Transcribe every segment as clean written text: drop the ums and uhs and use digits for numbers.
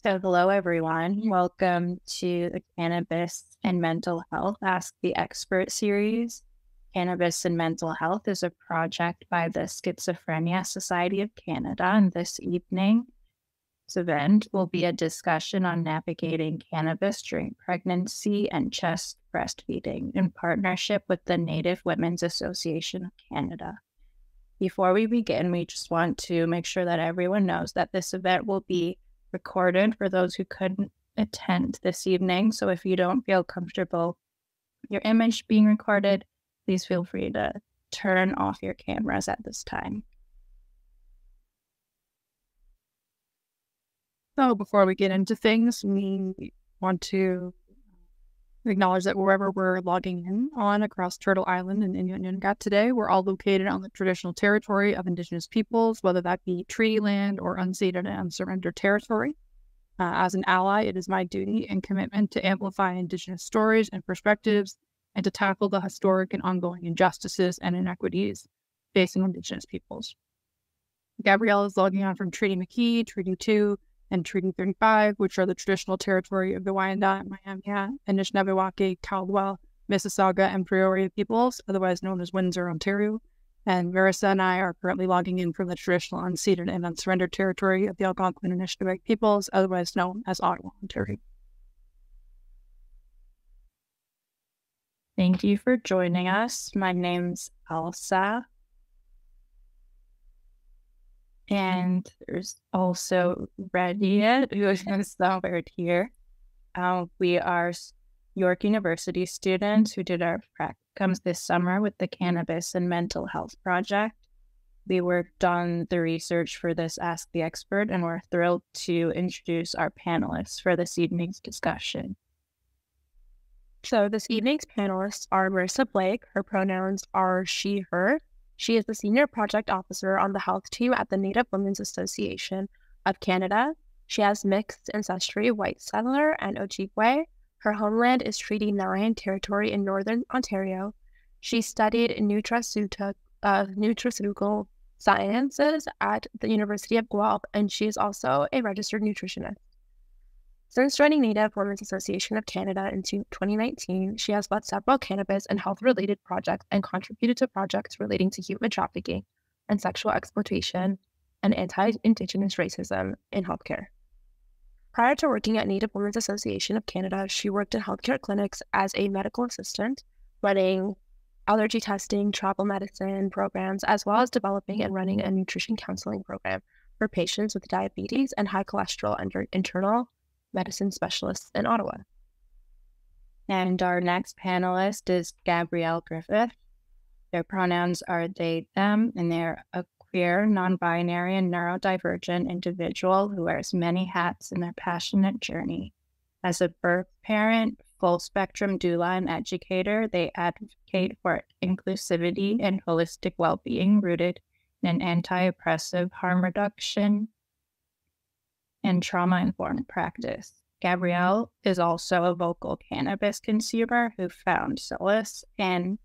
So, hello everyone. Welcome to the Cannabis and Mental Health Ask the Expert series. Cannabis and Mental Health is a project by the Schizophrenia Society of Canada, and this evening's event will be a discussion on navigating cannabis during pregnancy and chest breastfeeding in partnership with the Native Women's Association of Canada. Before we begin, we just want to make sure that everyone knows that this event will be recorded for those who couldn't attend this evening. So if you don't feel comfortable your image being recorded, please feel free to turn off your cameras at this time. So before we get into things, we want to acknowledge that wherever we're logging in on across Turtle Island and Inuit today, we're all located on the traditional territory of Indigenous peoples, whether that be treaty land or unceded and unsurrendered territory. As an ally, it is my duty and commitment to amplify Indigenous stories and perspectives and to tackle the historic and ongoing injustices and inequities facing Indigenous peoples. Gabrielle is logging on from Treaty McKee, Treaty 2, and Treaty 35, which are the traditional territory of the Wyandot, Miami, Anishinaabe, Caldwell, Mississauga, and Peoria peoples, otherwise known as Windsor, Ontario. And Marisa and I are currently logging in from the traditional unceded and unsurrendered territory of the Algonquin and Anishinaabe peoples, otherwise known as Ottawa, Ontario. Thank you for joining us. My name's Elsa. And there's also Rediet, who is somewhere here. We are York University students who did our practicums this summer with the Cannabis and Mental Health Project. We worked on the research for this Ask the Expert, and we're thrilled to introduce our panelists for this evening's discussion. So this evening's panelists are Marisa Blake. Her pronouns are she, her. She is the Senior Project Officer on the health team at the Native Women's Association of Canada. She has mixed ancestry, white settler, and Ojibwe. Her homeland is Treaty 9 territory in Northern Ontario. She studied nutraceutical sciences at the University of Guelph, and she is also a registered nutritionist. Since joining Native Women's Association of Canada in 2019, she has led several cannabis and health-related projects and contributed to projects relating to human trafficking and sexual exploitation and anti-Indigenous racism in healthcare. Prior to working at Native Women's Association of Canada, she worked in healthcare clinics as a medical assistant, running allergy testing, travel medicine programs, as well as developing and running a nutrition counseling program for patients with diabetes and high cholesterol under internal medicine specialists in Ottawa. And our next panelist is Gabrielle Griffith. Their pronouns are they/them, and they're a queer, non-binary, and neurodivergent individual who wears many hats in their passionate journey. As a birth parent, full-spectrum doula, and educator, they advocate for inclusivity and holistic well-being rooted in an anti-oppressive harm reduction and trauma-informed practice. Gabrielle is also a vocal cannabis consumer who found solace in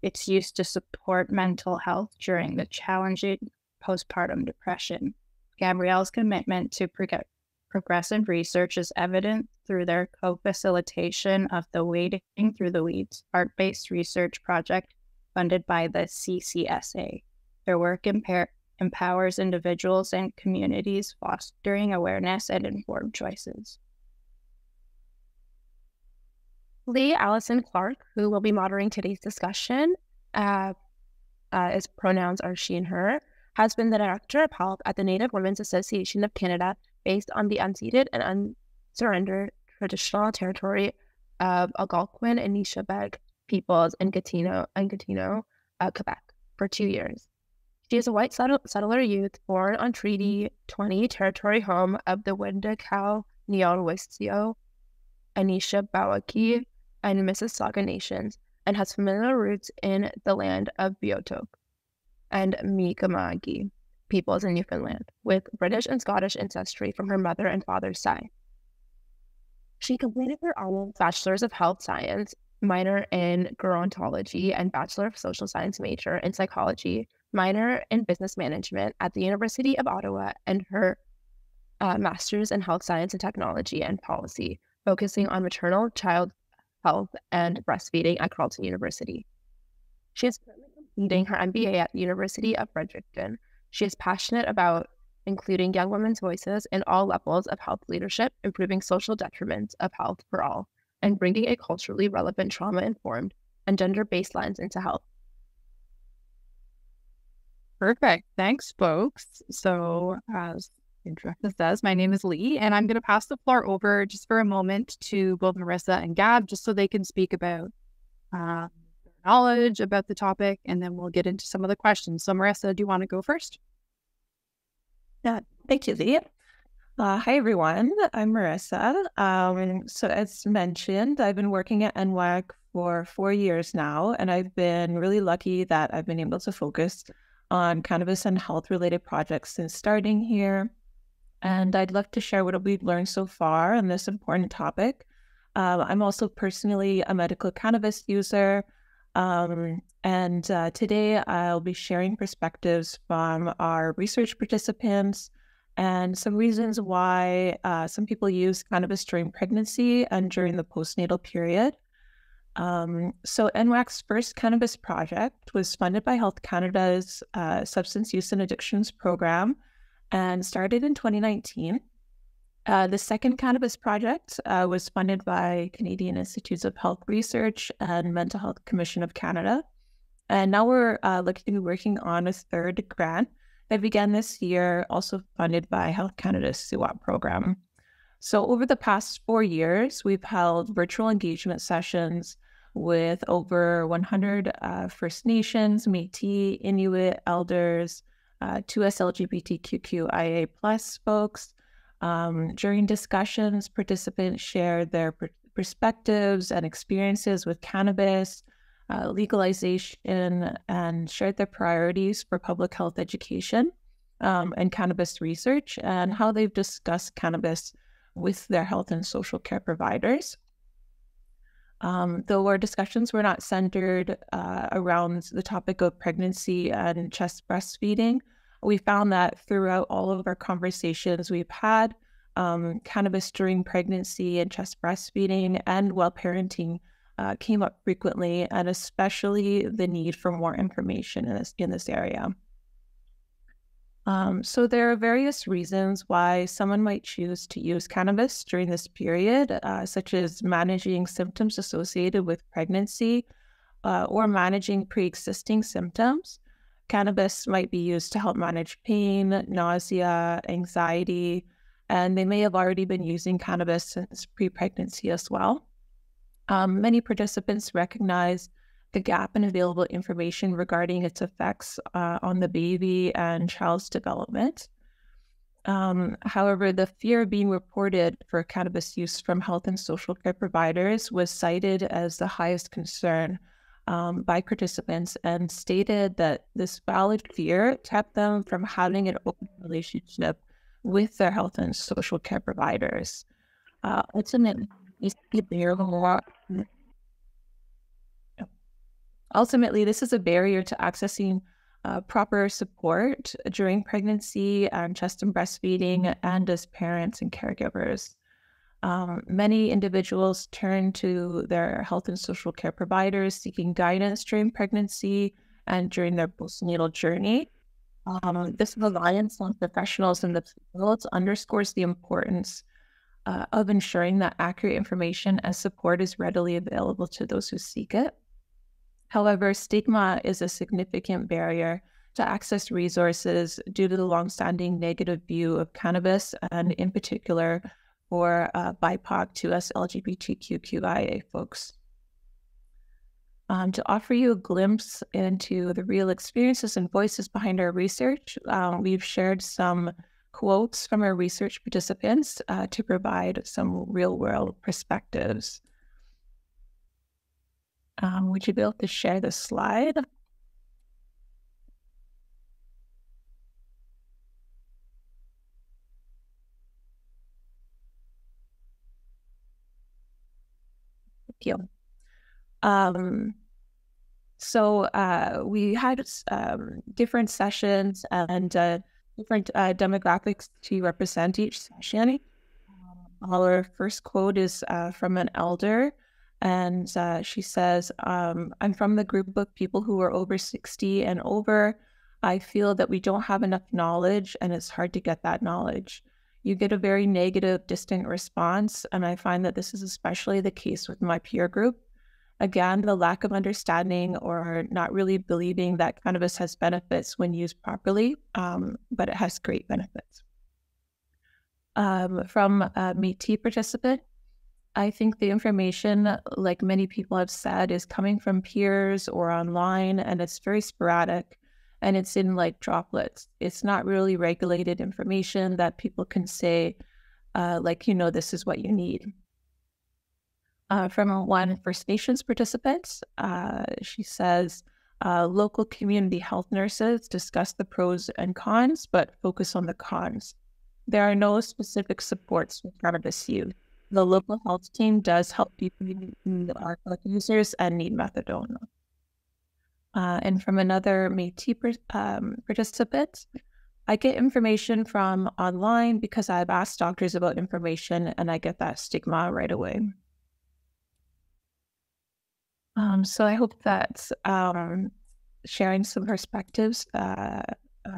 its use to support mental health during the challenging postpartum depression. Gabrielle's commitment to progressive research is evident through their co-facilitation of the Wading Through the Weeds art-based research project funded by the CCSA. Their work empowers individuals and communities, fostering awareness and informed choices. Lee Allison Clark, who will be moderating today's discussion, his pronouns are she and her, has been the Director of Health at the Native Women's Association of Canada, based on the unceded and unsurrendered traditional territory of Algonquin and Anishinaabe peoples in Gatineau, Quebec, for 2 years. She is a white settler youth born on Treaty 20 territory home of the Wendake, Neon-Westio, Anishinaabe, and Mississauga nations, and has familial roots in the land of Beothuk and Mi'kmaq peoples in Newfoundland, with British and Scottish ancestry from her mother and father's side. She completed her honors Bachelor's of Health Science, minor in gerontology, and Bachelor of Social Science major in psychology, minor in business management at the University of Ottawa, and her master's in health science and technology and policy, focusing on maternal child health and breastfeeding at Carleton University. She is currently completing her MBA at the University of Fredericton. She is passionate about including young women's voices in all levels of health leadership, improving social determinants of health for all, and bringing a culturally relevant, trauma-informed, and gender-based lens into health. Perfect. Thanks, folks. So, as the introduction says, my name is Lee, and I'm going to pass the floor over just for a moment to both Marisa and Gab, just so they can speak about their knowledge about the topic, and then we'll get into some of the questions. So, Marisa, do you want to go first? Yeah, thank you, Lee. Hi, everyone. I'm Marisa. So as mentioned, I've been working at NWAC for 4 years now, and I've been really lucky that I've been able to focus on cannabis and health-related projects since starting here. And I'd love to share what we've learned so far on this important topic. I'm also personally a medical cannabis user, and today I'll be sharing perspectives from our research participants and some reasons why some people use cannabis during pregnancy and during the postnatal period. So NWAC's first cannabis project was funded by Health Canada's Substance Use and Addictions program and started in 2019. The second cannabis project was funded by Canadian Institutes of Health Research and Mental Health Commission of Canada. And now we're looking to be working on a third grant that began this year, also funded by Health Canada's SUAP program. So over the past 4 years, we've held virtual engagement sessions with over 100 First Nations, Métis, Inuit, elders, 2S LGBTQIA+ folks. During discussions, participants shared their perspectives and experiences with cannabis, legalization, and shared their priorities for public health education and cannabis research, and how they've discussed cannabis with their health and social care providers. Though our discussions were not centered around the topic of pregnancy and chest breastfeeding, we found that throughout all of our conversations we've had, cannabis during pregnancy and chest breastfeeding and while parenting came up frequently, and especially the need for more information in this area. So there are various reasons why someone might choose to use cannabis during this period, such as managing symptoms associated with pregnancy or managing pre-existing symptoms. Cannabis might be used to help manage pain, nausea, anxiety, and they may have already been using cannabis since pre-pregnancy as well. Many participants recognize the gap in available information regarding its effects on the baby and child's development. However, the fear of being reported for cannabis use from health and social care providers was cited as the highest concern by participants, and stated that this valid fear kept them from having an open relationship with their health and social care providers. Ultimately, this is a barrier to accessing proper support during pregnancy and chest and breastfeeding and as parents and caregivers. Many individuals turn to their health and social care providers seeking guidance during pregnancy and during their postnatal journey. This reliance on professionals in the field underscores the importance of ensuring that accurate information and support is readily available to those who seek it. However, stigma is a significant barrier to access resources due to the longstanding negative view of cannabis, and in particular for BIPOC, 2S LGBTQIA folks. To offer you a glimpse into the real experiences and voices behind our research, we've shared some quotes from our research participants to provide some real-world perspectives. Would you be able to share the slide? Thank you. So we had different sessions, and different demographics to represent each session. Our first quote is from an elder, and she says, I'm from the group of people who are over 60 and over. I feel that we don't have enough knowledge, and it's hard to get that knowledge. You get a very negative, distant response, and I find that this is especially the case with my peer group. Again, the lack of understanding or not really believing that cannabis has benefits when used properly, but it has great benefits. From a Métis participant, I think the information, like many people have said, is coming from peers or online, and it's very sporadic, and it's in like droplets. It's not really regulated information that people can say, this is what you need. From one First Nations participant, she says, local community health nurses discuss the pros and cons, but focus on the cons. There are no specific supports for cannabis use. The local health team does help people who are drug users and need methadone. And from another Métis participant, I get information from online because I've asked doctors about information and I get that stigma right away. So I hope that sharing some perspectives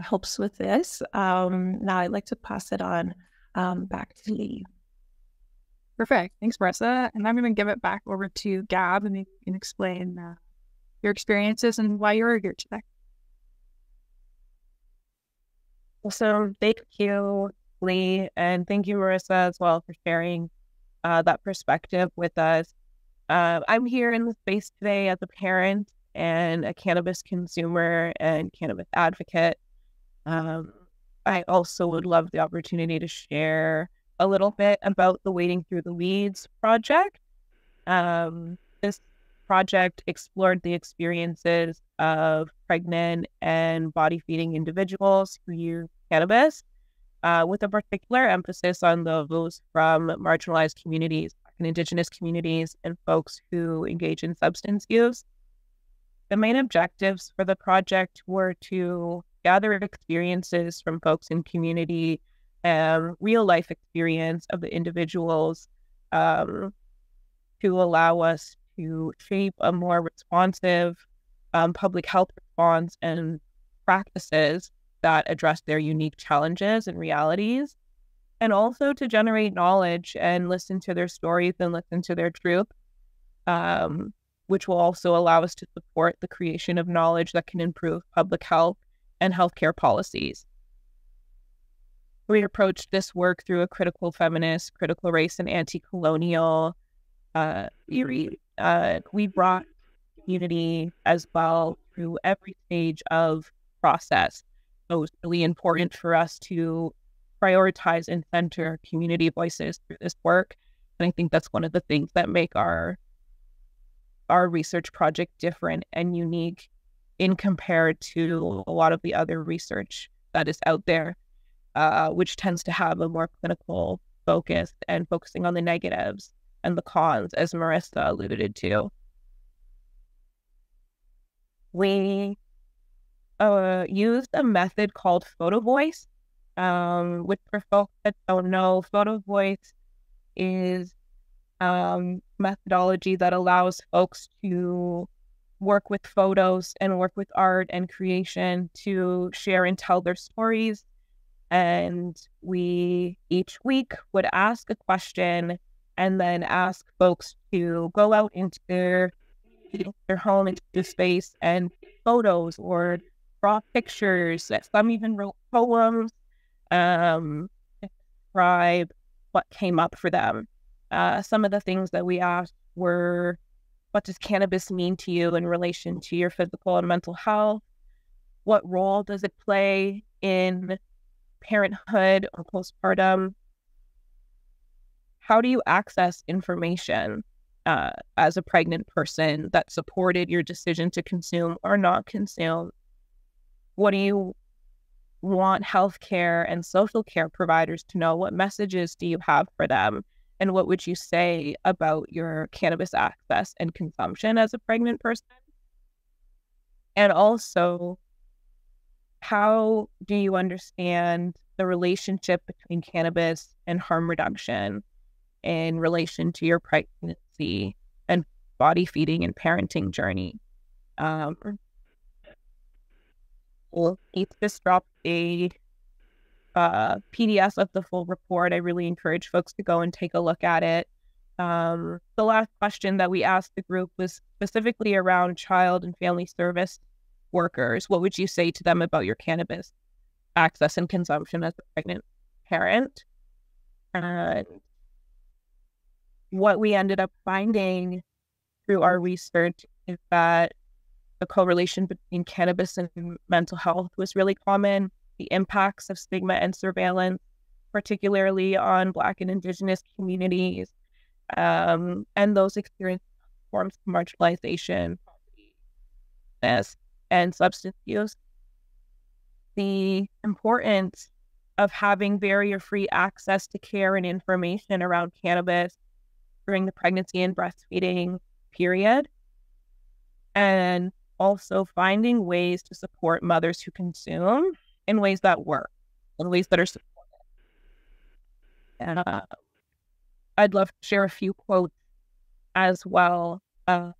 helps with this. Now I'd like to pass it on back to Lee. Perfect. Thanks, Marisa. And I'm going to give it back over to Gab, and you can explain your experiences and why you're here today. So thank you, Lee, and thank you, Marisa, as well, for sharing that perspective with us. I'm here in the space today as a parent and a cannabis consumer and cannabis advocate. I also would love the opportunity to share a little bit about the Wading Through the Weeds project. This project explored the experiences of pregnant and body-feeding individuals who use cannabis, with a particular emphasis on those from marginalized communities, and Indigenous communities, and folks who engage in substance use. The main objectives for the project were to gather experiences from folks in community and real life experience of the individuals to allow us to shape a more responsive public health response and practices that address their unique challenges and realities, and also to generate knowledge and listen to their stories and listen to their truth, which will also allow us to support the creation of knowledge that can improve public health and healthcare policies. We approached this work through a critical feminist, critical race, and anti-colonial theory. We brought community as well through every stage of process. So it was really important for us to prioritize and center community voices through this work. And I think that's one of the things that make our research project different and unique in compared to a lot of the other research that is out there, which tends to have a more clinical focus and focusing on the negatives and the cons, as Marisa alluded to. We used a method called photo voice, which for folks that don't know, photo voice is methodology that allows folks to work with photos and work with art and creation to share and tell their stories. And we each week would ask a question and then ask folks to go out into their home, into the space, and photos or draw pictures. Some even wrote poems, describe what came up for them. Some of the things that we asked were, what does cannabis mean to you in relation to your physical and mental health? What role does it play in parenthood or postpartum? How do you access information as a pregnant person that supported your decision to consume or not consume? What do you want healthcare and social care providers to know? What messages do you have for them? And what would you say about your cannabis access and consumption as a pregnant person? And also, how do you understand the relationship between cannabis and harm reduction in relation to your pregnancy and body feeding and parenting journey? Well, Keith just dropped a PDF of the full report. I really encourage folks to go and take a look at it. The last question that we asked the group was specifically around child and family service workers. What would you say to them about your cannabis access and consumption as a pregnant parent? And what we ended up finding through our research is that the correlation between cannabis and mental health was really common. The impacts of stigma and surveillance, particularly on Black and Indigenous communities, and those experiencing forms of marginalization, poverty, and substance use. The importance of having barrier-free access to care and information around cannabis during the pregnancy and breastfeeding period, and also finding ways to support mothers who consume in ways that work, in ways that are supportive. And I'd love to share a few quotes as well that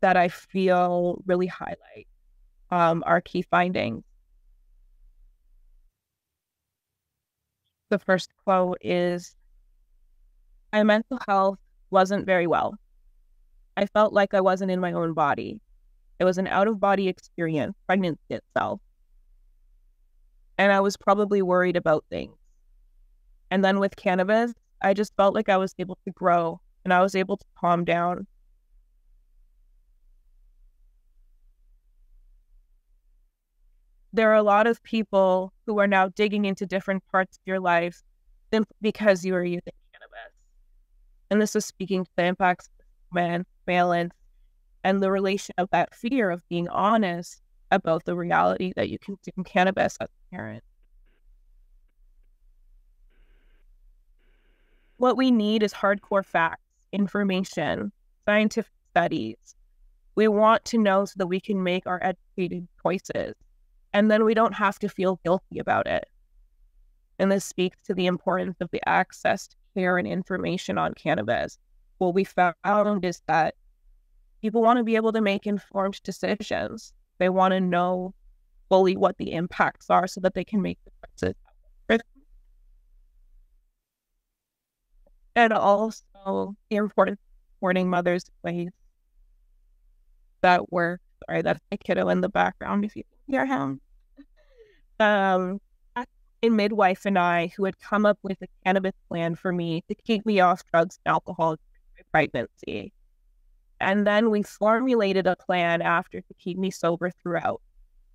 I feel really highlight our key findings. The first quote is, "My mental health wasn't very well. I felt like I wasn't in my own body. It was an out-of-body experience, pregnancy itself. And I was probably worried about things. And then with cannabis, I just felt like I was able to grow and I was able to calm down." There are a lot of people who are now digging into different parts of your life simply because you are using cannabis. And this is speaking to the impacts of surveillance and the relation of that fear of being honest about the reality that you consume cannabis as a parent. What we need is hardcore facts, information, scientific studies. We want to know so that we can make our educated choices, and then we don't have to feel guilty about it. And this speaks to the importance of the access to care and information on cannabis. What we found is that people want to be able to make informed decisions. They want to know fully what the impacts are so that they can make the choices. And also the importance of supporting mothers in ways that work. Sorry, that's my kiddo in the background if you can hear him. A midwife and I who had come up with a cannabis plan for me to keep me off drugs and alcohol during my pregnancy. And then we formulated a plan after to keep me sober throughout.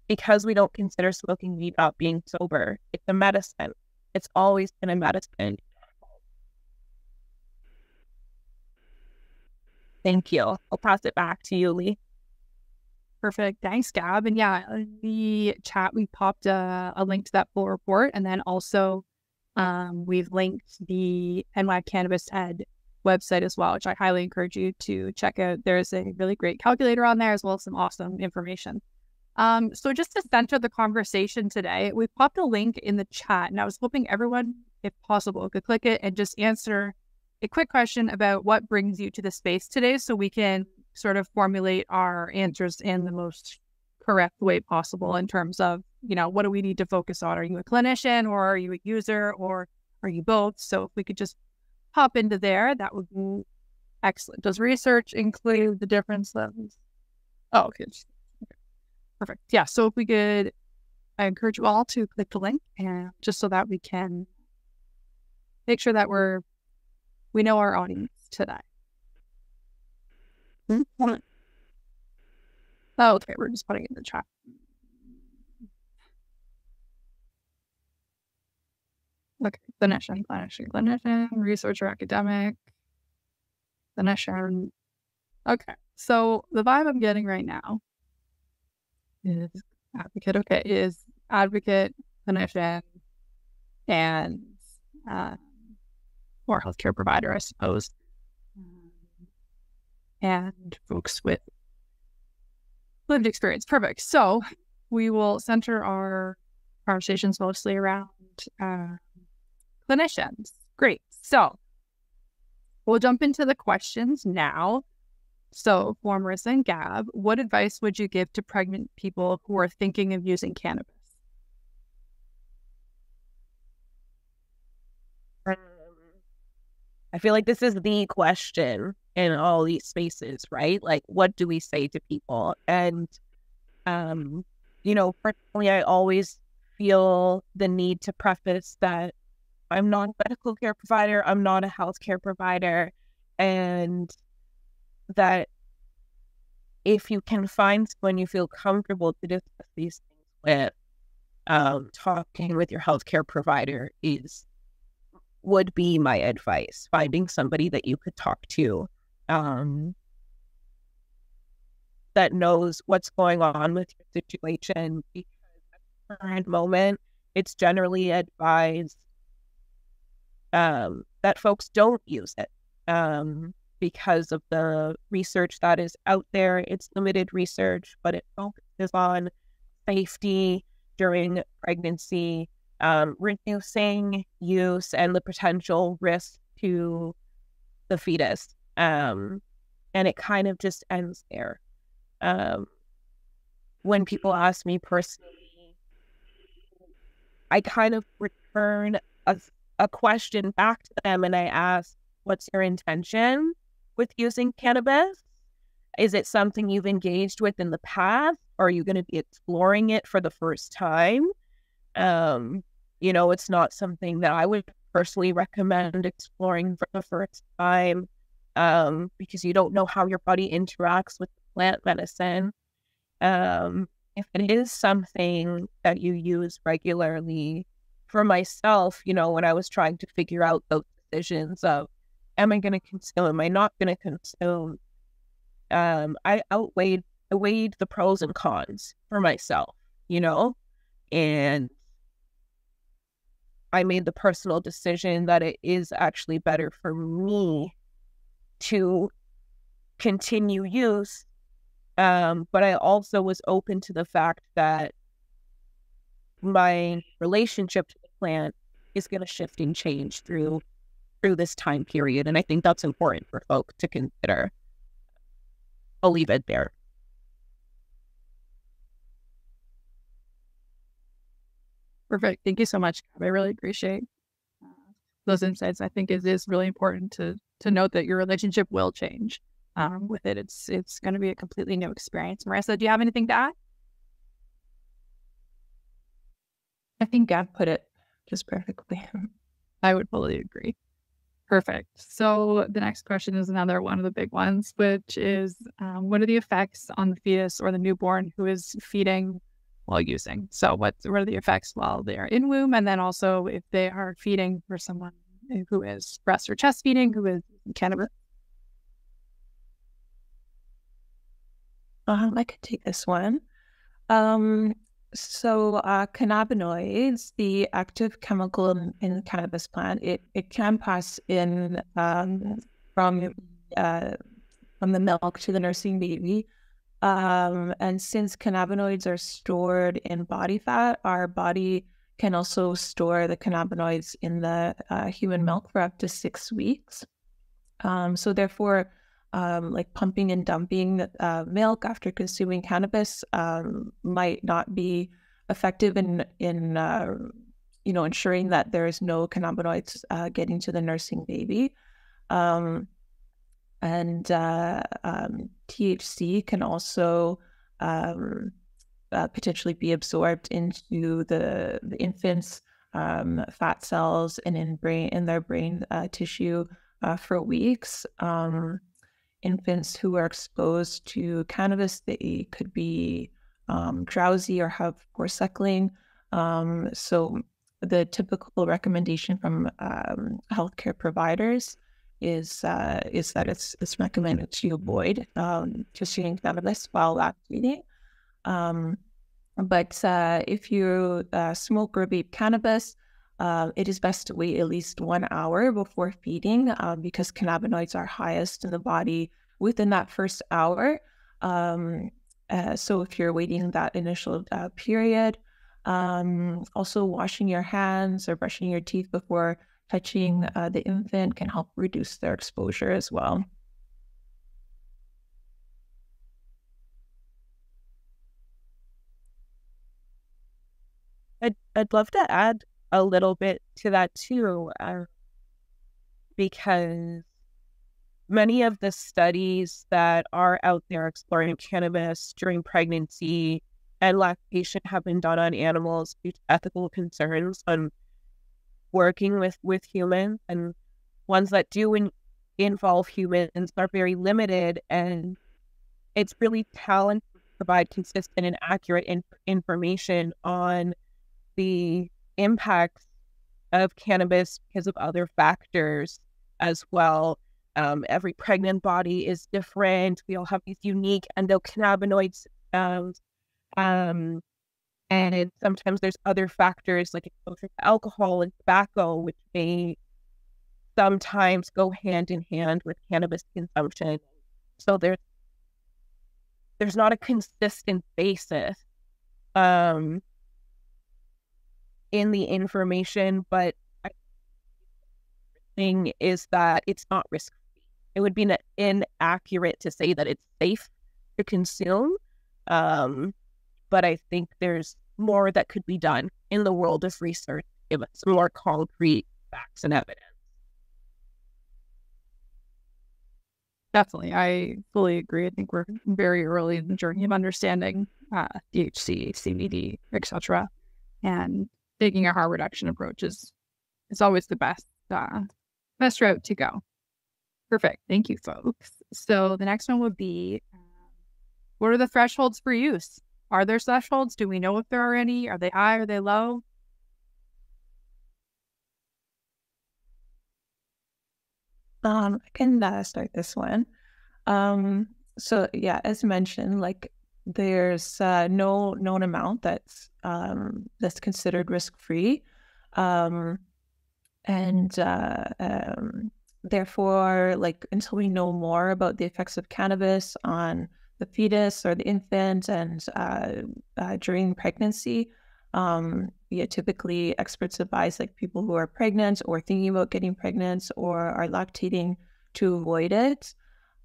Because we don't consider smoking weed not being sober. It's a medicine. It's always been a medicine. Thank you. I'll pass it back to you, Lee. Perfect. Thanks, Gab. And yeah, in the chat, we popped a link to that full report. And then also we've linked the NY Cannabis Ed website as well, which I highly encourage you to check out. There's a really great calculator on there as well as some awesome information. So just to center the conversation today, we popped a link in the chat, and I was hoping everyone, if possible, could click it and just answer a quick question about what brings you to the space today so we can sort of formulate our answers in the most correct way possible in terms of, you know, what do we need to focus on? Are you a clinician or are you a user or are you both? So if we could just hop into there, that would be excellent. Does research include the differences? Oh, okay. Perfect. Yeah. So if we could, I encourage you all to click the link and just so that we can make sure that we know our audience today. Oh, okay. We're just putting it in the chat. Okay. Clinician, researcher, academic, clinician. Okay. So the vibe I'm getting right now is advocate. Okay. Is advocate, clinician, and or healthcare provider, I suppose. And folks with lived experience. Perfect. So we will center our conversations mostly around clinicians. Great. So we'll jump into the questions now. So for Marisa and Gab, what advice would you give to pregnant people who are thinking of using cannabis? I feel like this is the question in all these spaces, right? Like, what do we say to people? And, personally, I always feel the need to preface that I'm not a medical care provider, I'm not a healthcare provider, and that if you can find someone you feel comfortable to discuss these things with, talking with your healthcare provider would be my advice. Finding somebody that you could talk to, that knows what's going on with your situation, because at the current moment, it's generally advised that folks don't use it because of the research that is out there. It's limited research, but it focuses on safety during pregnancy, reducing use and the potential risk to the fetus. And it kind of just ends there. When people ask me personally, I kind of return a question back to them and I ask, what's your intention with using cannabis? Is it something you've engaged with in the past? Or are you going to be exploring it for the first time? It's not something that I would personally recommend exploring for the first time, because you don't know how your body interacts with plant medicine. If it is something that you use regularly, for myself, when I was trying to figure out those decisions of, am I going to consume, am I not going to consume, I weighed the pros and cons for myself, and I made the personal decision that it is actually better for me to continue use. But I also was open to the fact that my relationship to the plant is going to shift and change through this time period. And I think that's important for folks to consider. I'll leave it there. Perfect. Thank you so much, Gab. I really appreciate those insights. I think it is really important to note that your relationship will change with it. It's going to be a completely new experience. Marisa, do you have anything to add? I think Gab put it just perfectly. I would fully agree. Perfect. So the next question is another one of the big ones, which is what are the effects on the fetus or the newborn who is feeding while using? So what are the effects while they are in womb? And then also if they are feeding for someone who is breast or chest feeding, who is cannabis? I could take this one. So cannabinoids, the active chemical in the cannabis plant, it can pass in from the milk to the nursing baby. And since cannabinoids are stored in body fat, our body can also store the cannabinoids in the human milk for up to 6 weeks. So therefore, like pumping and dumping milk after consuming cannabis might not be effective in ensuring that there is no cannabinoids getting to the nursing baby. And THC can also potentially be absorbed into the infant's fat cells and in their brain tissue for weeks. Infants who are exposed to cannabis, they could be drowsy or have poor suckling. So the typical recommendation from healthcare providers is that it's recommended to avoid consuming cannabis while lactating. But if you smoke or vape cannabis, it is best to wait at least 1 hour before feeding because cannabinoids are highest in the body within that first hour. So if you're waiting that initial period, also washing your hands or brushing your teeth before touching the infant can help reduce their exposure as well. I'd love to add a little bit to that too, because many of the studies that are out there exploring cannabis during pregnancy and lactation have been done on animals due to ethical concerns on working with humans, and ones that do involve humans are very limited, and it's really challenging to provide consistent and accurate information on the impacts of cannabis because of other factors as well. Every pregnant body is different. We all have these unique endocannabinoid systems. And sometimes there's other factors like exposure to alcohol and tobacco, which may sometimes go hand in hand with cannabis consumption. So there's not a consistent basis in the information, but the thing is that it's not risk-free. It would be inaccurate to say that it's safe to consume, but I think there's more that could be done in the world of research to give us more concrete facts and evidence. Definitely. I fully agree. I think we're very early in the journey of understanding THC, CBD, etc. And taking a harm reduction approach is always the best route to go. Perfect. Thank you, folks. So the next one would be, what are the thresholds for use? Are there thresholds? Do we know if there are any? Are they high? Are they low? I can start this one. So yeah, as mentioned, like there's no known amount that's considered risk-free, and therefore, like until we know more about the effects of cannabis on the fetus or the infant and during pregnancy, typically experts advise like people who are pregnant or thinking about getting pregnant or are lactating to avoid it,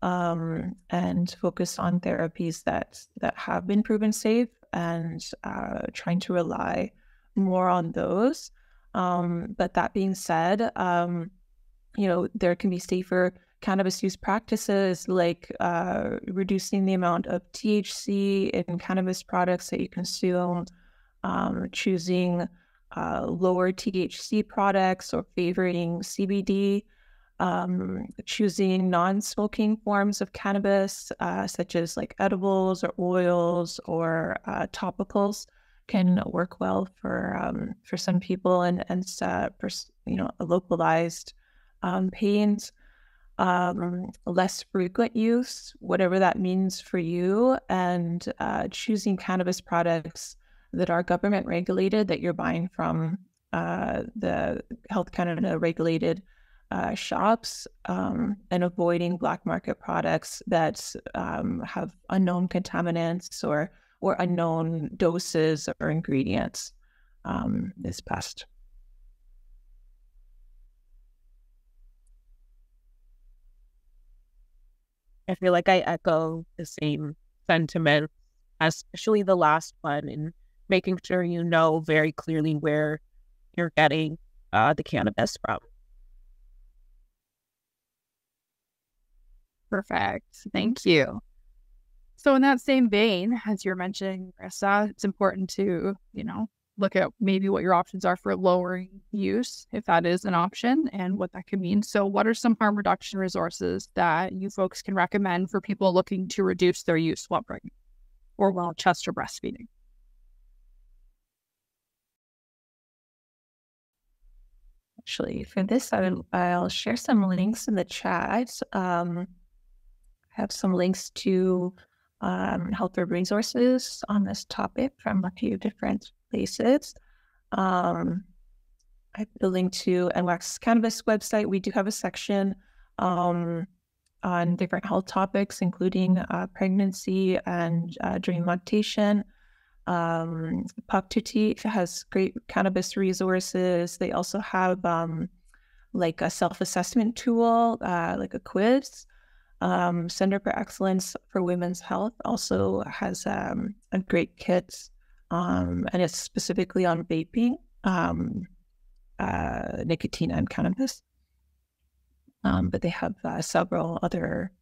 and focus on therapies that have been proven safe, and trying to rely more on those. But that being said, there can be safer cannabis use practices like reducing the amount of THC in cannabis products that you consume, choosing lower THC products or favoring CBD, choosing non-smoking forms of cannabis, such as like edibles or oils or topicals, can work well for some people, and for localized pains. Less frequent use, whatever that means for you, and choosing cannabis products that are government regulated, that you're buying from the Health Canada regulated shops, and avoiding black market products that have unknown contaminants or unknown doses or ingredients is best. I feel like I echo the same sentiment, especially the last one, and making sure you know very clearly where you're getting the cannabis from. Perfect. Thank you. So in that same vein, as you're mentioning, Marisa, it's important to, look at maybe what your options are for lowering use, if that is an option, and what that could mean. So what are some harm reduction resources that you folks can recommend for people looking to reduce their use while pregnant or while chest or breastfeeding? Actually, for this, I'll share some links in the chat. I have some links to health resources on this topic from a few different places. I put a link to NWAC's Cannabis website. We do have a section on different health topics, including pregnancy and during lactation. Pup to Teach has great cannabis resources. They also have like a self-assessment tool, like a quiz. Center for Excellence for Women's Health also has a great kit, and it's specifically on vaping, nicotine and cannabis. But they have several other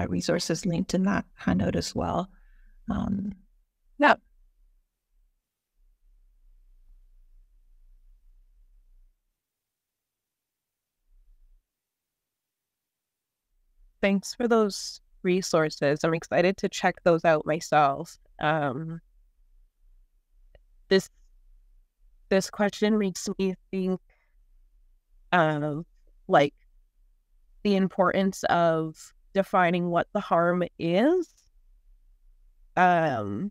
resources linked in that handout as well. Yeah. Thanks for those resources. I'm excited to check those out myself. This question makes me think of like the importance of defining what the harm is, to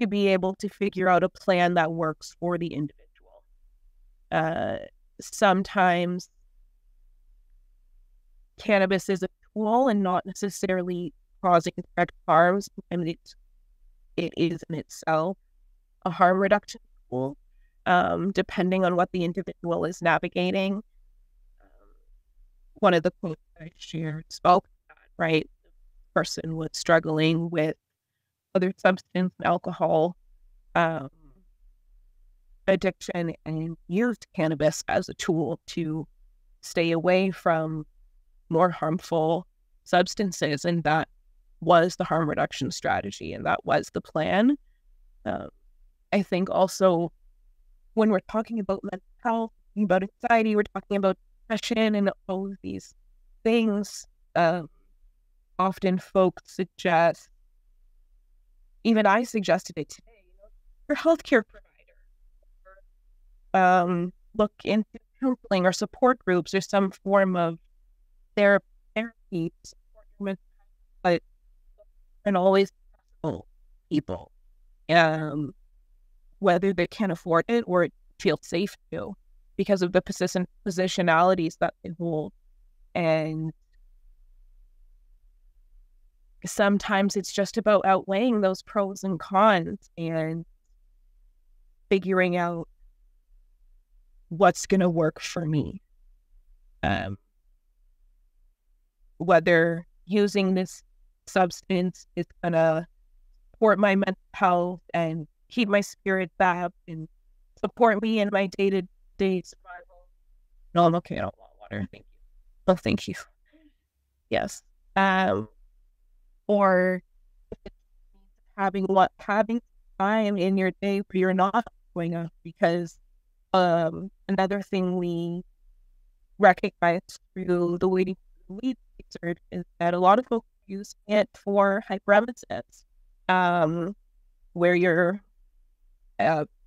be able to figure out a plan that works for the individual. Sometimes cannabis is a tool and not necessarily causing direct harms, and it is in itself a harm reduction tool, depending on what the individual is navigating. One of the quotes I shared spoke to that, right? The person was struggling with other substance and alcohol addiction and used cannabis as a tool to stay away from more harmful substances, and that was the harm reduction strategy, and that was the plan. I think also when we're talking about mental health, talking about anxiety, we're talking about depression and all of these things, often folks suggest, even I suggested it today, your healthcare provider, look into counseling or support groups or some form of therapy support, but and always people, whether they can afford it or feel safe to, because of the positionalities that they hold. And sometimes it's just about outweighing those pros and cons and figuring out what's going to work for me. Whether using this substance is going to support my mental health and keep my spirits up and support me in my day-to-day survival. No, I'm okay. I don't want water. Thank you. Oh, thank you. Yes. Or having time in your day where you're not going up, because another thing we recognize through the weed research is that a lot of folks use it for hyperemesis, where your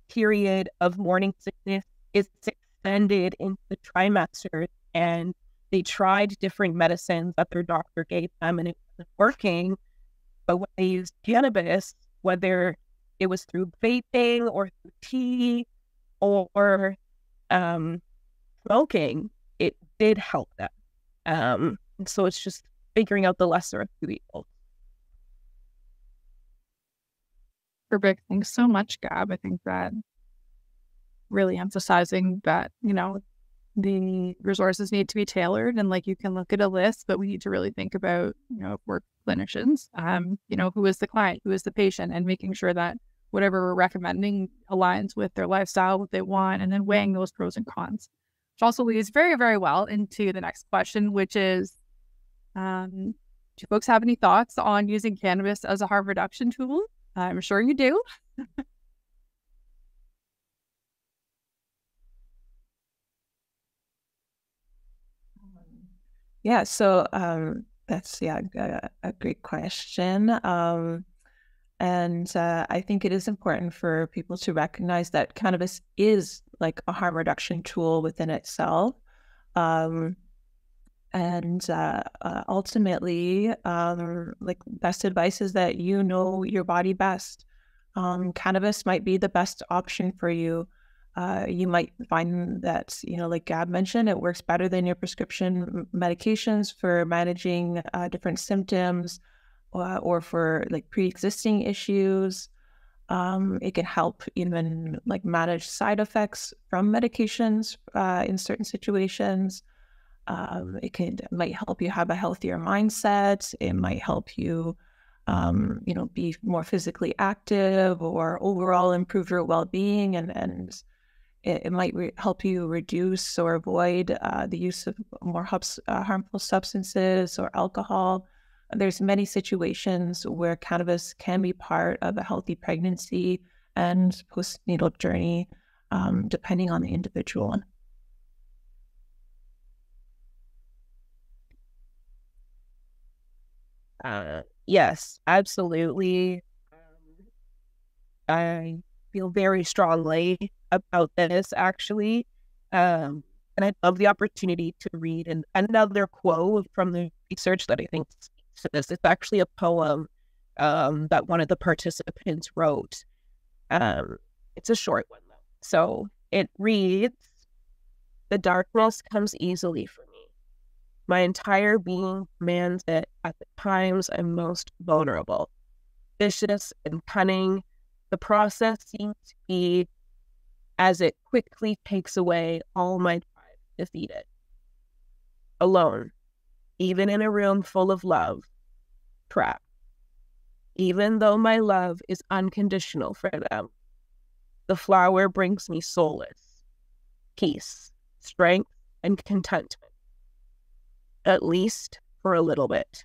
period of morning sickness is extended into the trimester, and they tried different medicines that their doctor gave them and it wasn't working. But when they used cannabis, whether it was through vaping or through tea or smoking, it did help them. And so it's just figuring out the lesser of two evils. Perfect. Thanks so much, Gab. I think that really emphasizing that, the resources need to be tailored, and like you can look at a list, but we need to really think about, if we're clinicians, who is the client, who is the patient, and making sure that whatever we're recommending aligns with their lifestyle, what they want, and then weighing those pros and cons. Which also leads very, very well into the next question, which is, do folks have any thoughts on using cannabis as a harm reduction tool? I'm sure you do. Yeah, so that's a great question. And I think it is important for people to recognize that cannabis is like a harm reduction tool within itself. And ultimately, like best advice is that you know your body best. Cannabis might be the best option for you. You might find that, like Gab mentioned, it works better than your prescription medications for managing different symptoms or for like pre-existing issues. It can help even like manage side effects from medications in certain situations. Might help you have a healthier mindset. It might help you, be more physically active or overall improve your well-being, and it might help you reduce or avoid the use of more harmful substances or alcohol. There's many situations where cannabis can be part of a healthy pregnancy and postnatal journey, depending on the individual. Yes, absolutely. I feel very strongly about this, actually. And I'd love the opportunity to read another quote from the research that I think speaks to this. It's actually a poem that one of the participants wrote. It's a short one, though. So it reads, "The darkness comes easily for me. My entire being demands it at the times I'm most vulnerable. Vicious and cunning, the process seems to be as it quickly takes away all my drive to defeat it. Alone, even in a room full of love, trapped. Even though my love is unconditional for them, the flower brings me solace, peace, strength, and contentment. At least for a little bit.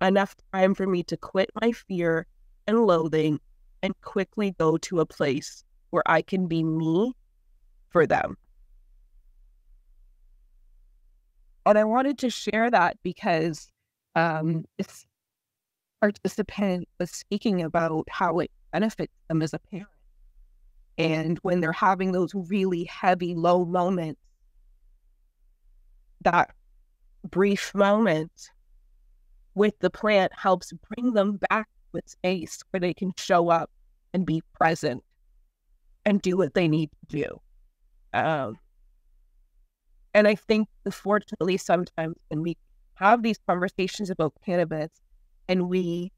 Enough time for me to quit my fear and loathing and quickly go to a place where I can be me for them." And I wanted to share that because this participant was speaking about how it benefits them as a parent. And when they're having those really heavy, low moments, that brief moment with the plant helps bring them back to a space where they can show up and be present and do what they need to do. And I think, unfortunately, sometimes when we have these conversations about cannabis and we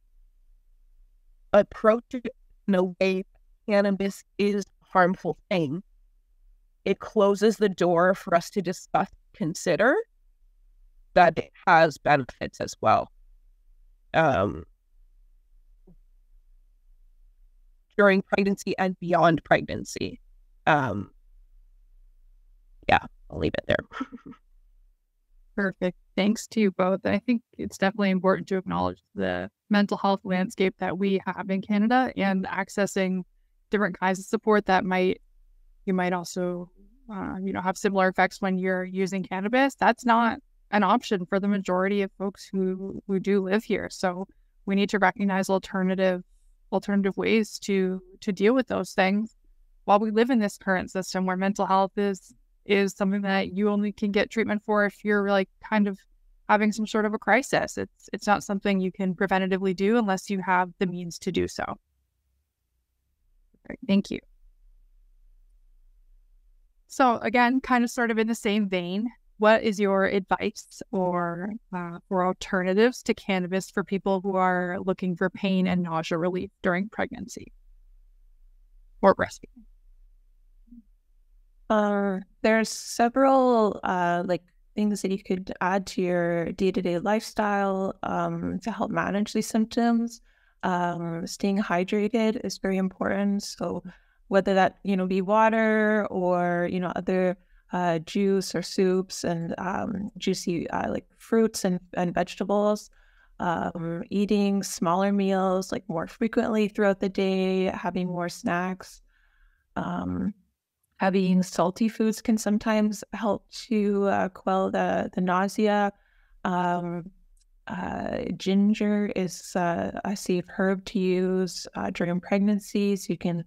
approach it in a way that cannabis is a harmful thing, it closes the door for us to discuss, consider that it has benefits as well. During pregnancy and beyond pregnancy. Yeah, I'll leave it there. Perfect. Thanks to you both. I think it's definitely important to acknowledge the mental health landscape that we have in Canada and accessing different kinds of support that you might also, have similar effects when you're using cannabis. That's not an option for the majority of folks who do live here. So we need to recognize alternative ways to deal with those things while we live in this current system where mental health is something that you only can get treatment for if you're like kind of having some sort of a crisis. It's not something you can preventatively do unless you have the means to do so. Thank you. So again, kind of sort of in the same vein, what is your advice or alternatives to cannabis for people who are looking for pain and nausea relief during pregnancy or breastfeeding? There's several things that you could add to your day-to-day lifestyle to help manage these symptoms. Staying hydrated is very important. So whether that be water or other juice or soups and juicy like fruits and vegetables, eating smaller meals like more frequently throughout the day, having more snacks. Having salty foods can sometimes help to quell the nausea. Ginger is a safe herb to use during pregnancies. You can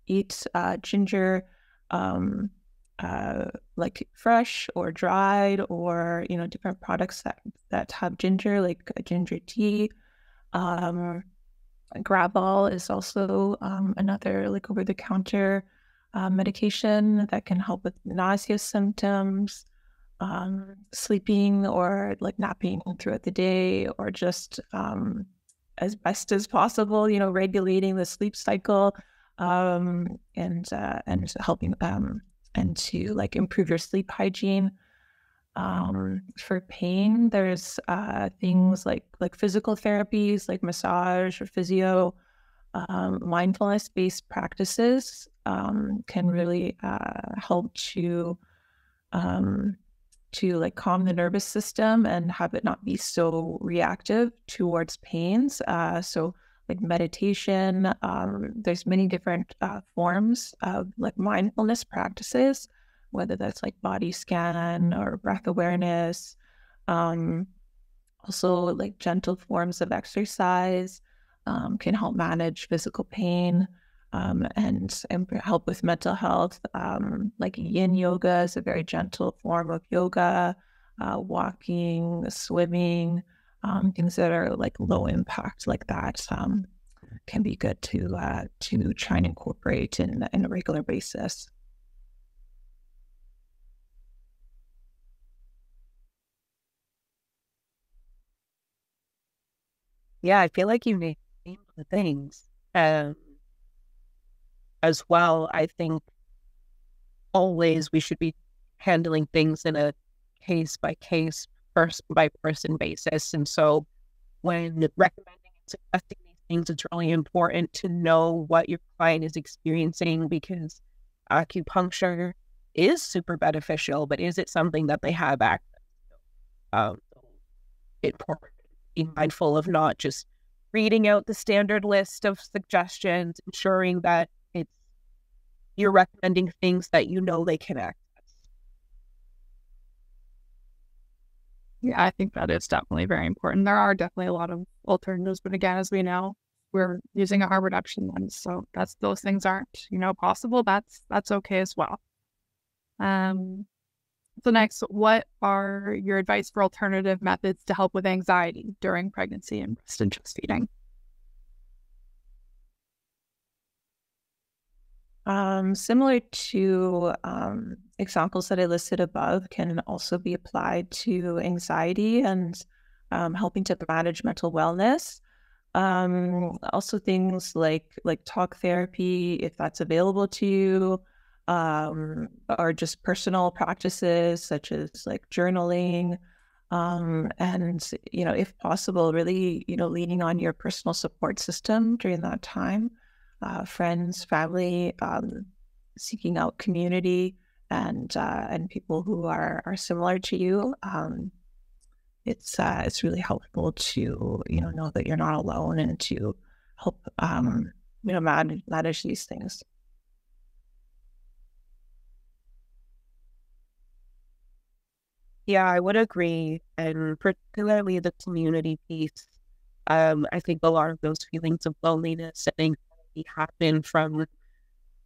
eat ginger like fresh or dried, or different products that have ginger, like ginger tea. Gravol is also another over-the-counter medication that can help with nausea symptoms, sleeping or like napping throughout the day, or just as best as possible, regulating the sleep cycle, and helping and to like improve your sleep hygiene. For pain, there's things like physical therapies, like massage or physio. Mindfulness-based practices can really help to like calm the nervous system and have it not be so reactive towards pains. So like meditation, there's many different forms of like mindfulness practices, whether that's like body scan or breath awareness. Also like gentle forms of exercise can help manage physical pain. And help with mental health. Like yin yoga is a very gentle form of yoga, walking, swimming, things that are like low impact like that can be good to try and incorporate in a regular basis. Yeah, I feel like you named the things. As well, I think always we should be handling things in a case by case, person by person basis. And so when recommending and suggesting these things, it's really important to know what your client is experiencing, because acupuncture is super beneficial, but is it something that they have access to? Important be mindful of not just reading out the standard list of suggestions, ensuring that you're recommending things that they can access. Yeah, I think that is definitely very important. There are definitely a lot of alternatives, but again, as we know, we're using a harm reduction lens, so those things aren't possible. That's okay as well. So next, what are your advice for alternative methods to help with anxiety during pregnancy and breastfeeding? Similar to examples that I listed above, can also be applied to anxiety and helping to manage mental wellness. Also things like talk therapy, if that's available to you, or just personal practices such as like journaling, and if possible, really leaning on your personal support system during that time. Friends, family, seeking out community and people who are similar to you. It's really helpful to know that you're not alone, and to help manage these things. Yeah, I would agree, and particularly the community piece. I think a lot of those feelings of loneliness and anxiety happen from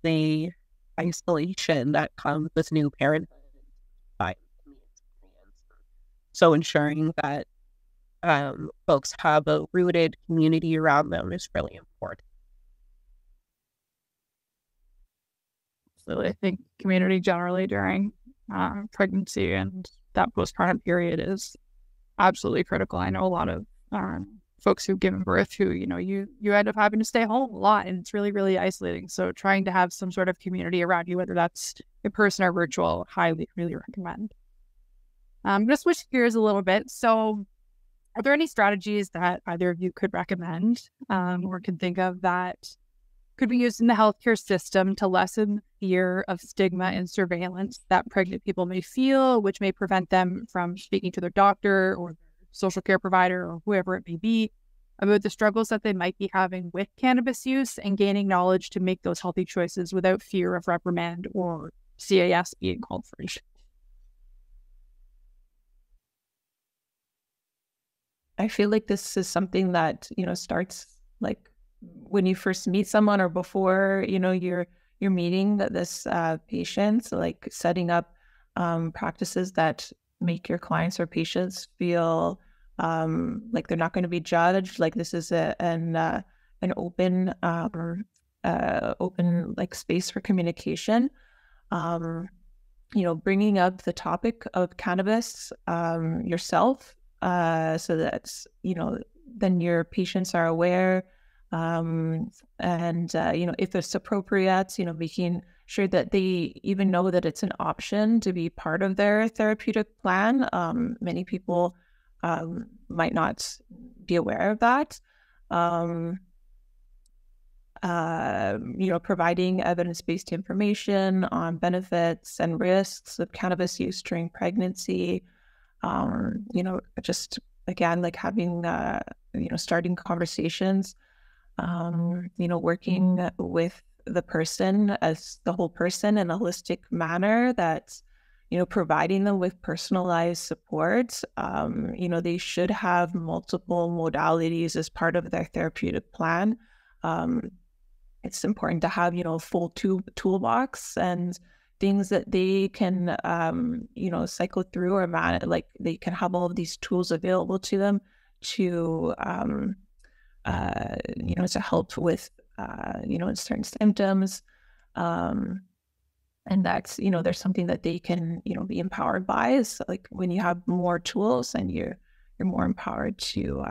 the isolation that comes with new parenthood. So ensuring that folks have a rooted community around them is really important. So I think community generally during pregnancy and that postpartum period is absolutely critical. I know a lot of folks who've given birth who, you end up having to stay home a lot, and it's really, really isolating. So trying to have some sort of community around you, whether that's in person or virtual, highly, really recommend. I'm going to switch gears a little bit. So are there any strategies that either of you could recommend or can think of that could be used in the healthcare system to lessen the fear of stigma and surveillance that pregnant people may feel, which may prevent them from speaking to their doctor or social care provider or whoever it may be about the struggles that they might be having with cannabis use, and gaining knowledge to make those healthy choices without fear of reprimand or CAS being called for? I feel like this is something that starts like when you first meet someone, or before you're meeting this patient. So like setting up practices that make your clients or patients feel like they're not going to be judged. Like this is an open open like space for communication. Bringing up the topic of cannabis yourself, so that then your patients are aware, and if it's appropriate, making sure that they even know that it's an option to be part of their therapeutic plan. Many people might not be aware of that. Providing evidence-based information on benefits and risks of cannabis use during pregnancy. Just again, like having, starting conversations, working with the person as the whole person in a holistic manner that's, providing them with personalized support. They should have multiple modalities as part of their therapeutic plan. It's important to have, a full toolbox and things that they can, cycle through or manage. Like they can have all of these tools available to them to, to help with, certain symptoms. And that's, there's something that they can, be empowered by. Is like when you have more tools and you're more empowered to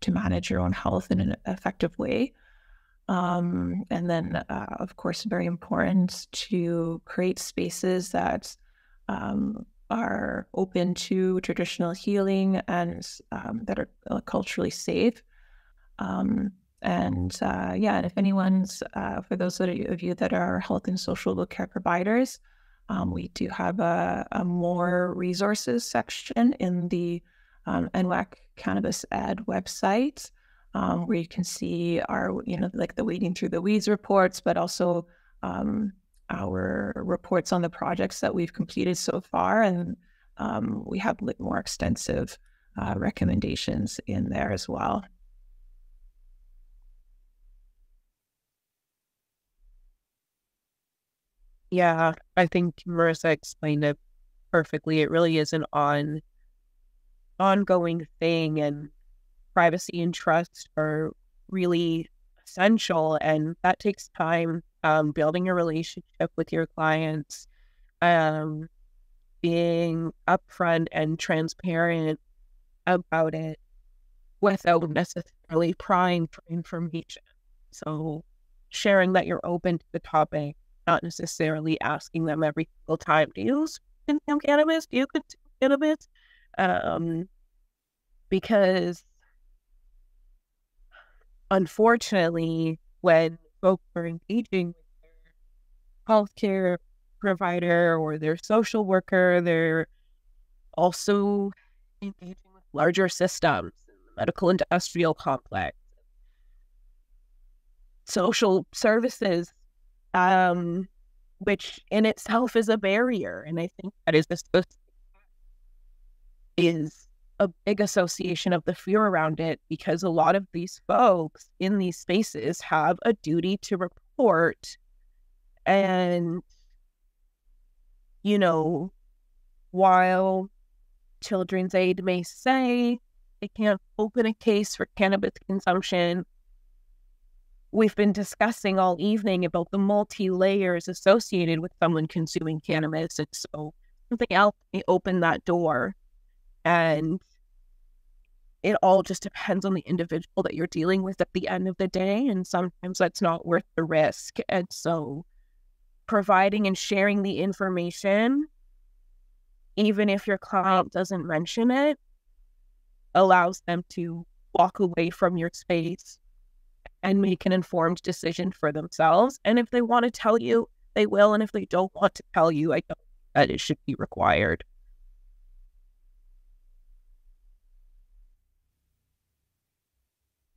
manage your own health in an effective way. And then, of course, very important to create spaces that are open to traditional healing and that are culturally safe. And if anyone's, for those of you that are health and social care providers, we do have a more resources section in the NWAC Cannabis Ed website, where you can see our, like the Wading Through the Weeds reports, but also our reports on the projects that we've completed so far. And we have more extensive recommendations in there as well. Yeah, I think Marisa explained it perfectly. It really is an ongoing thing, and privacy and trust are really essential, and that takes time. Building a relationship with your clients, being upfront and transparent about it without necessarily prying for information. So sharing that you're open to the topic, not necessarily asking them every single time, do you consume cannabis? Do you consume cannabis? Because unfortunately, when folks are engaging with their healthcare provider or their social worker, they're also engaging with larger systems in the medical industrial complex, social services, which in itself is a barrier. And I think that is a big association of the fear around it, because a lot of these folks in these spaces have a duty to report. And, while Children's Aid may say they can't open a case for cannabis consumption, we've been discussing all evening about the multi-layers associated with someone consuming cannabis. And so something else may open that door. And it all just depends on the individual that you're dealing with at the end of the day. And sometimes that's not worth the risk. And so providing and sharing the information, even if your client doesn't mention it, allows them to walk away from your space and make an informed decision for themselves. And if they want to tell you, they will. And if they don't want to tell you, I don't think that it should be required.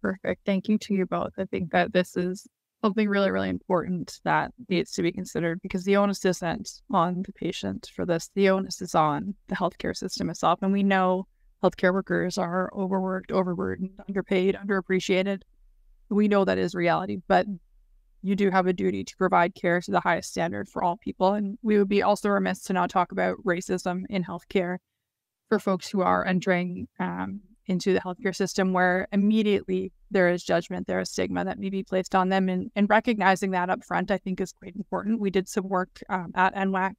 Perfect. Thank you to you both. I think that this is something really, really important that needs to be considered, because the onus isn't on the patient for this. The onus is on the healthcare system itself. And we know healthcare workers are overworked, overburdened, underpaid, underappreciated. We know that is reality, but you do have a duty to provide care to the highest standard for all people. And we would be also remiss to not talk about racism in healthcare for folks who are entering into the healthcare system where immediately there is judgment, there is stigma that may be placed on them. And recognizing that up front, I think, is quite important. We did some work at NWAC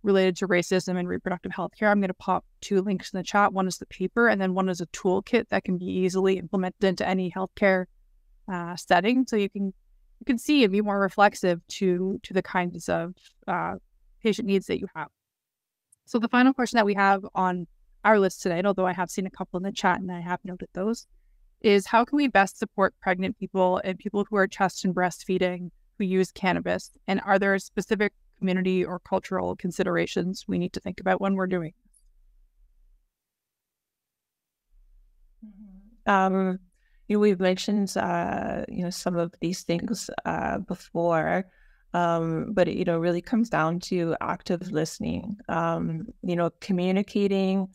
related to racism and reproductive health care. I'm going to pop 2 links in the chat. One is the paper, and then one is a toolkit that can be easily implemented into any healthcare setting. So you can see and be more reflexive to the kinds of patient needs that you have. So the final question that we have on our list today, although I have seen a couple in the chat and I have noted those, is how can we best support pregnant people and people who are chest and breastfeeding who use cannabis? And are there specific community or cultural considerations we need to think about when we're doing this? We've mentioned, some of these things before, but it, really comes down to active listening, communicating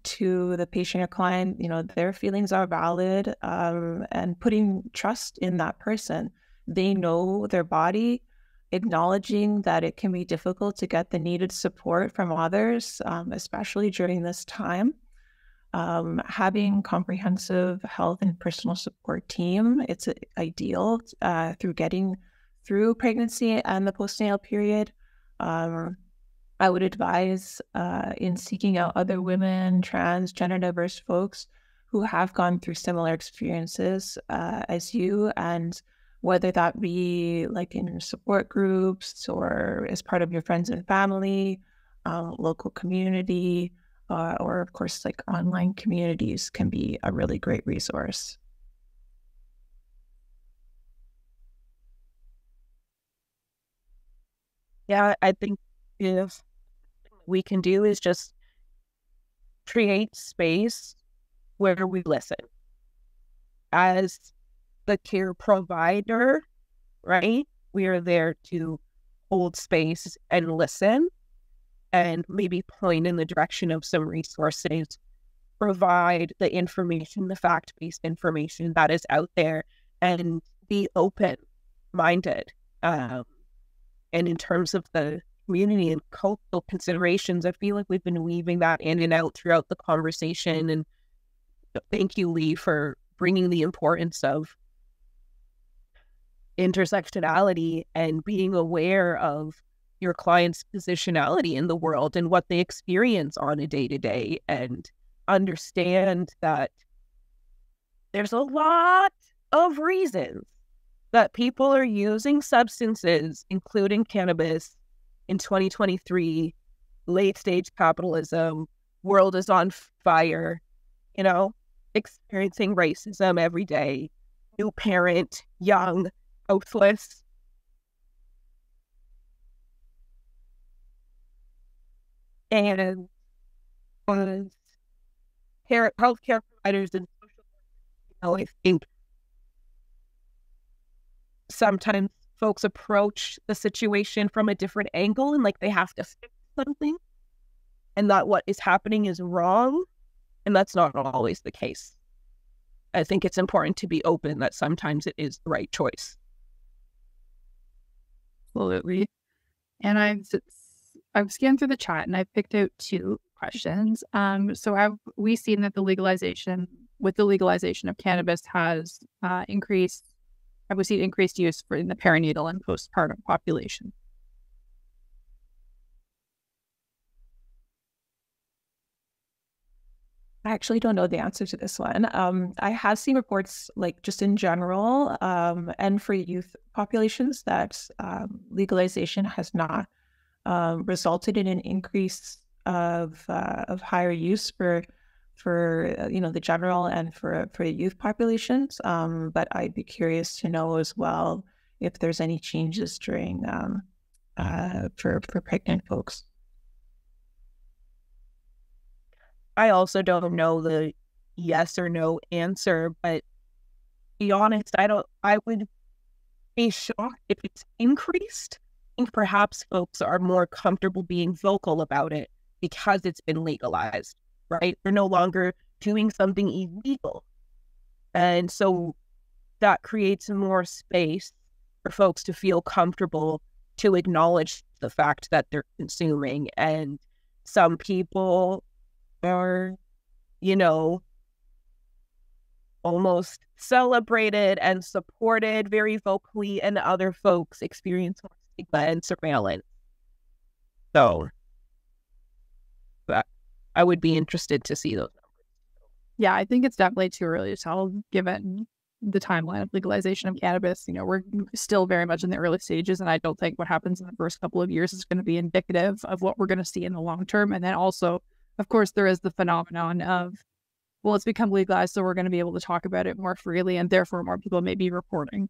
to the patient or client, their feelings are valid, and putting trust in that person. They know their body, acknowledging that it can be difficult to get the needed support from others, especially during this time. Having comprehensive health and personal support team, it's ideal through getting through pregnancy and the postnatal period. I would advise in seeking out other women, trans, gender diverse folks who have gone through similar experiences as you, and whether that be like in support groups or as part of your friends and family, local community, or of course, like online communities can be a really great resource. Yeah, I think if we can do is just create space where we listen. As the care provider, right? We are there to hold space and listen and maybe point in the direction of some resources, provide the information, the fact-based information that is out there, and be open-minded. And in terms of the community and cultural considerations, I feel like we've been weaving that in and out throughout the conversation. And thank you, Lee, for bringing the importance of intersectionality and being aware of your client's positionality in the world and what they experience on a day-to-day, and understand that there's a lot of reasons that people are using substances, including cannabis, in 2023, late-stage capitalism, world is on fire, experiencing racism every day, new parent, young, houseless. And healthcare providers and social, I think sometimes folks approach the situation from a different angle and like they have to fix something, and that what is happening is wrong. And that's not always the case. I think it's important to be open that sometimes it is the right choice. Absolutely. And I've scanned through the chat and I've picked out 2 questions. So have we seen that the legalization of cannabis has increased? Have we seen increased use in the perinatal and postpartum population? I actually don't know the answer to this one. I have seen reports, like just in general, and for youth populations, that legalization has not resulted in an increase of higher use for the general and for youth populations. But I'd be curious to know as well if there's any changes during for pregnant folks. I also don't know the yes or no answer, but to be honest, I would be shocked if it's increased. I think perhaps folks are more comfortable being vocal about it because it's been legalized, right? They're no longer doing something illegal. And so that creates more space for folks to feel comfortable to acknowledge the fact that they're consuming. And some people are, almost celebrated and supported very vocally, and other folks experience more stigma and surveillance. So I would be interested to see those numbers. Yeah, I think it's definitely too early to tell given the timeline of legalization of cannabis. You know, we're still very much in the early stages, and I don't think what happens in the first couple of years is going to be indicative of what we're going to see in the long term. And then also, of course, there is the phenomenon of, well, it's become legalized, so we're going to be able to talk about it more freely, and therefore more people may be reporting.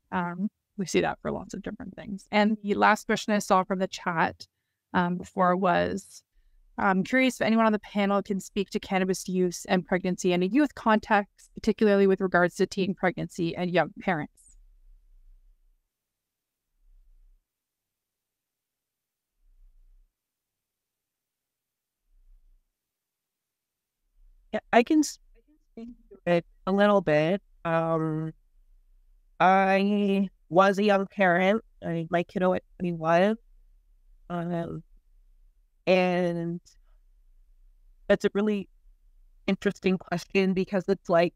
We see that for lots of different things. And the last question I saw from the chat before was, I'm curious if anyone on the panel can speak to cannabis use and pregnancy in a youth context, particularly with regards to teen pregnancy and young parents. Yeah, I can speak to it a little bit. I was a young parent. My kiddo at 21. And that's a really interesting question because it's like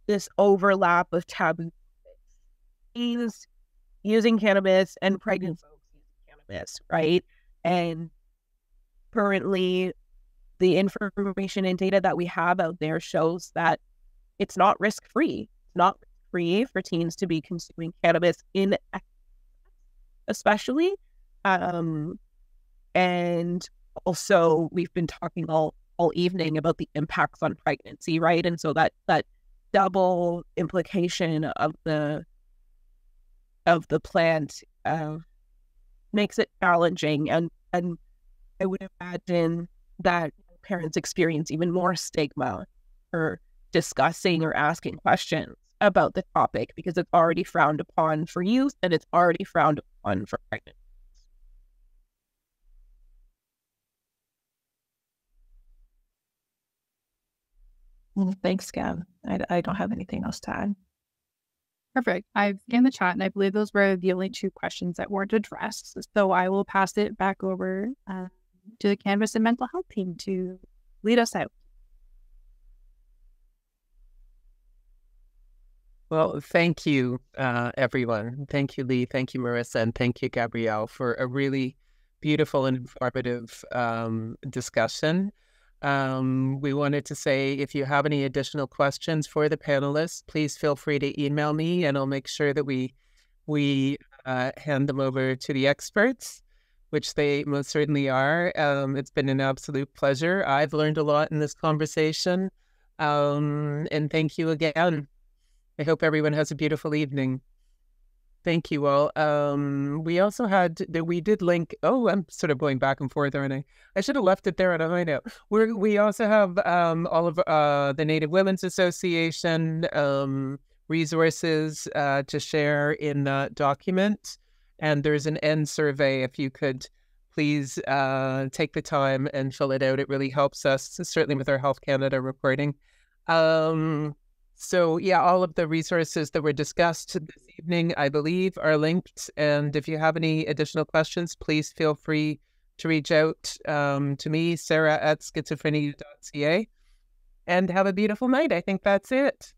this overlap of taboo. He's using cannabis and pregnant folks using cannabis, right? And currently, the information and data that we have out there shows that it's not risk-free. It's not risk-free for teens to be consuming cannabis in especially. And also, we've been talking all evening about the impacts on pregnancy, right? And so that double implication of the plant makes it challenging, and I would imagine that parents experience even more stigma for discussing or asking questions about the topic because it's already frowned upon for youth and it's already frowned upon for pregnant. Thanks, Gab. I don't have anything else to add. Perfect. I've scanned the chat, and I believe those were the only two questions that weren't addressed. So I will pass it back over to the Cannabis and Mental Health team to lead us out. Well, thank you, everyone. Thank you, Lee. Thank you, Marisa. And thank you, Gabrielle, for a really beautiful and informative discussion. We wanted to say, if you have any additional questions for the panelists, please feel free to email me, and I'll make sure that we hand them over to the experts, which they most certainly are. It's been an absolute pleasure. I've learned a lot in this conversation, and thank you again. I hope everyone has a beautiful evening. Thank you all. We also we did link, I'm sort of going back and forth, aren't I? I should have left it there on a high note. We also have all of the Native Women's Association resources to share in the document. And there's an end survey. If you could please take the time and fill it out. It really helps us, certainly with our Health Canada reporting. So yeah, all of the resources that were discussed this evening, I believe, are linked. And if you have any additional questions, please feel free to reach out to me, Sarah at schizophrenia.ca. And have a beautiful night. I think that's it.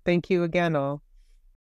Thank you again, all.